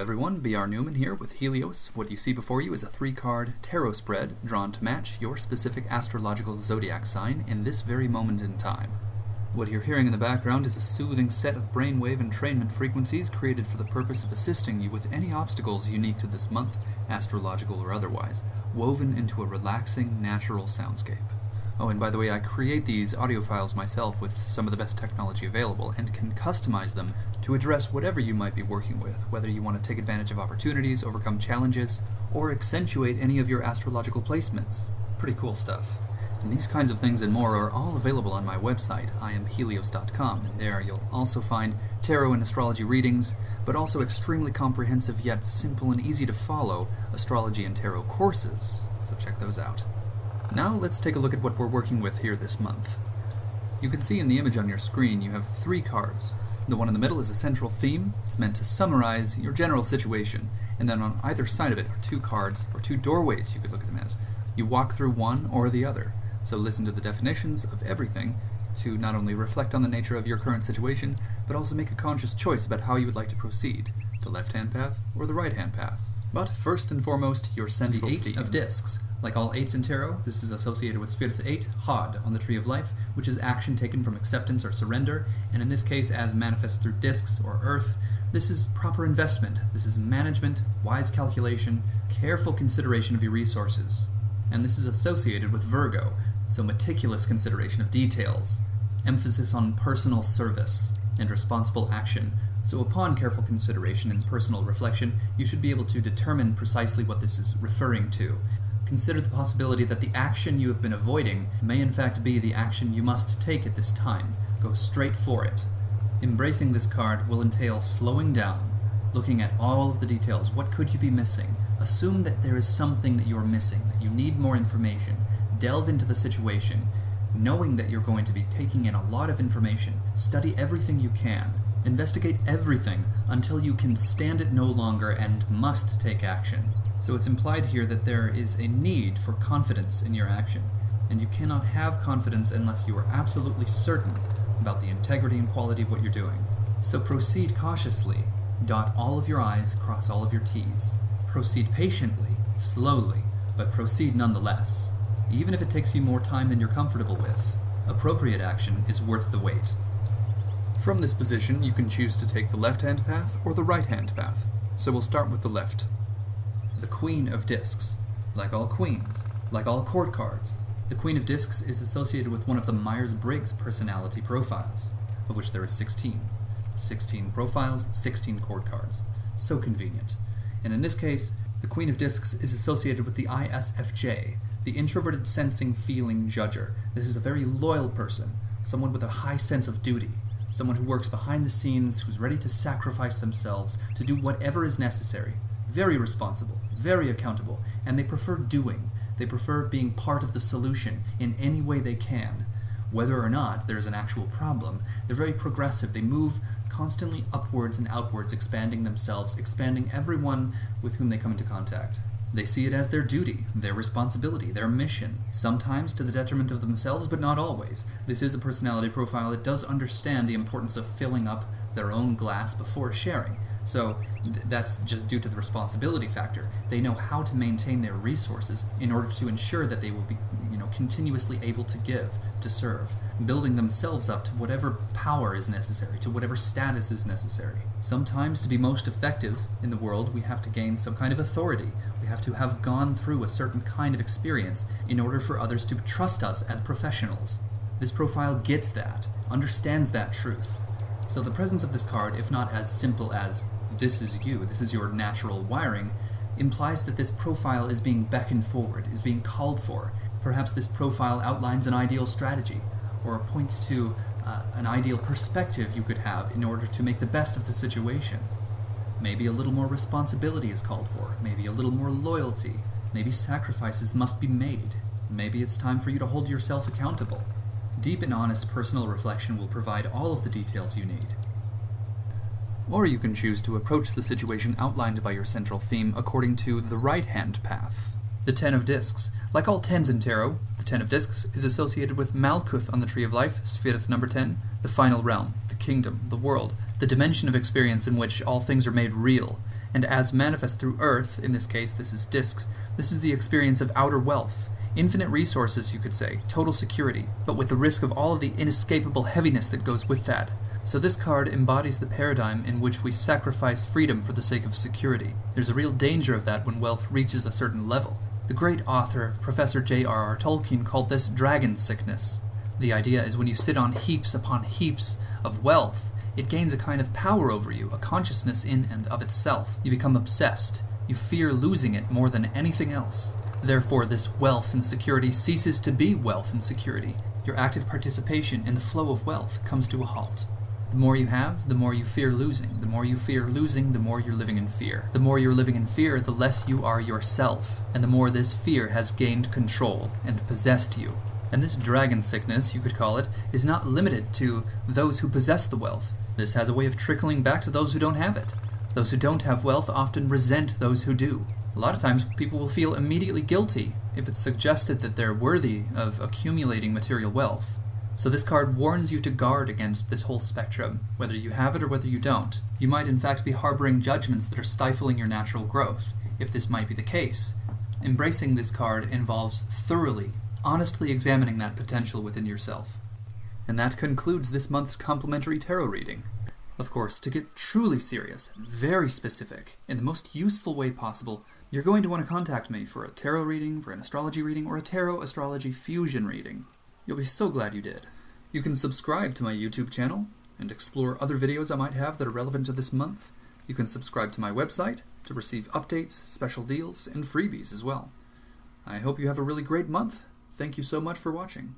everyone, B.R. Newman here with HELIOS. What you see before you is a 3-card tarot spread drawn to match your specific astrological zodiac sign in this very moment in time. What you're hearing in the background is a soothing set of brainwave entrainment frequencies created for the purpose of assisting you with any obstacles unique to this month, astrological or otherwise, woven into a relaxing, natural soundscape. Oh, and by the way, I create these audio files myself with some of the best technology available and can customize them to address whatever you might be working with, whether you want to take advantage of opportunities, overcome challenges, or accentuate any of your astrological placements. Pretty cool stuff. And these kinds of things and more are all available on my website, IamHelios.com, and there you'll also find tarot and astrology readings, but also extremely comprehensive yet simple and easy to follow astrology and tarot courses, so check those out. Now let's take a look at what we're working with here this month. You can see in the image on your screen you have 3 cards. The one in the middle is a central theme. It's meant to summarize your general situation, and then on either side of it are 2 cards, or 2 doorways you could look at them as. You walk through one or the other, so listen to the definitions of everything to not only reflect on the nature of your current situation, but also make a conscious choice about how you would like to proceed, the left-hand path or the right-hand path. But first and foremost, your central theme. The 8 of Discs. Like all 8s in tarot, this is associated with Sphere 8, Hod, on the Tree of Life, which is action taken from acceptance or surrender, and in this case, as manifest through discs or earth, this is proper investment. This is management, wise calculation, careful consideration of your resources. And this is associated with Virgo, so meticulous consideration of details, emphasis on personal service, and responsible action. So upon careful consideration and personal reflection, you should be able to determine precisely what this is referring to. Consider the possibility that the action you have been avoiding may in fact be the action you must take at this time. Go straight for it. Embracing this card will entail slowing down, looking at all of the details. What could you be missing? Assume that there is something that you're missing, that you need more information. Delve into the situation, knowing that you're going to be taking in a lot of information. Study everything you can. Investigate everything until you can stand it no longer and must take action. So it's implied here that there is a need for confidence in your action, and you cannot have confidence unless you are absolutely certain about the integrity and quality of what you're doing. So proceed cautiously, dot all of your I's, cross all of your T's. Proceed patiently, slowly, but proceed nonetheless. Even if it takes you more time than you're comfortable with, appropriate action is worth the wait. From this position, you can choose to take the left-hand path or the right-hand path. So we'll start with the left. The Queen of Discs. Like all queens, like all court cards, the Queen of Discs is associated with one of the Myers-Briggs personality profiles, of which there is 16. 16 profiles, 16 court cards. So convenient. And in this case, the Queen of Discs is associated with the ISFJ, the introverted sensing feeling judger. This is a very loyal person, someone with a high sense of duty, someone who works behind the scenes, who's ready to sacrifice themselves to do whatever is necessary. Very responsible, very accountable, and they prefer doing. They prefer being part of the solution in any way they can. Whether or not there's an actual problem, they're very progressive. They move constantly upwards and outwards, expanding themselves, expanding everyone with whom they come into contact. They see it as their duty, their responsibility, their mission, sometimes to the detriment of themselves, but not always. This is a personality profile that does understand the importance of filling up their own glass before sharing. So that's just due to the responsibility factor. They know how to maintain their resources in order to ensure that they will be, continuously able to give, to serve, building themselves up to whatever power is necessary, to whatever status is necessary. Sometimes to be most effective in the world, we have to gain some kind of authority. We have to have gone through a certain kind of experience in order for others to trust us as professionals. This profile gets that, understands that truth. So the presence of this card, if not as simple as this is you, this is your natural wiring, implies that this profile is being beckoned forward, is being called for. Perhaps this profile outlines an ideal strategy, or points to an ideal perspective you could have in order to make the best of the situation. Maybe a little more responsibility is called for, maybe a little more loyalty, maybe sacrifices must be made, maybe it's time for you to hold yourself accountable. Deep and honest personal reflection will provide all of the details you need. Or you can choose to approach the situation outlined by your central theme according to the right-hand path. The 10 of Discs. Like all 10s in tarot, the 10 of Discs is associated with Malkuth on the Tree of Life, Sphere number 10, the final realm, the kingdom, the world, the dimension of experience in which all things are made real, and as manifest through Earth, in this case this is discs, this is the experience of outer wealth. Infinite resources, you could say, total security, but with the risk of all of the inescapable heaviness that goes with that. So this card embodies the paradigm in which we sacrifice freedom for the sake of security. There's a real danger of that when wealth reaches a certain level. The great author, Professor J.R.R. Tolkien, called this dragon sickness. The idea is when you sit on heaps upon heaps of wealth, it gains a kind of power over you, a consciousness in and of itself. You become obsessed. You fear losing it more than anything else. Therefore, this wealth and security ceases to be wealth and security. Your active participation in the flow of wealth comes to a halt. The more you have, the more you fear losing. The more you fear losing, the more you're living in fear. The more you're living in fear, the less you are yourself, and the more this fear has gained control and possessed you. And this dragon sickness, you could call it, is not limited to those who possess the wealth. This has a way of trickling back to those who don't have it. Those who don't have wealth often resent those who do. A lot of times people will feel immediately guilty if it's suggested that they're worthy of accumulating material wealth. So this card warns you to guard against this whole spectrum, whether you have it or whether you don't. You might in fact be harboring judgments that are stifling your natural growth, if this might be the case. Embracing this card involves thoroughly, honestly examining that potential within yourself. And that concludes this month's complimentary tarot reading. Of course, to get truly serious, very specific, in the most useful way possible, you're going to want to contact me for a tarot reading, for an astrology reading, or a tarot-astrology fusion reading. You'll be so glad you did. You can subscribe to my YouTube channel and explore other videos I might have that are relevant to this month. You can subscribe to my website to receive updates, special deals, and freebies as well. I hope you have a really great month. Thank you so much for watching.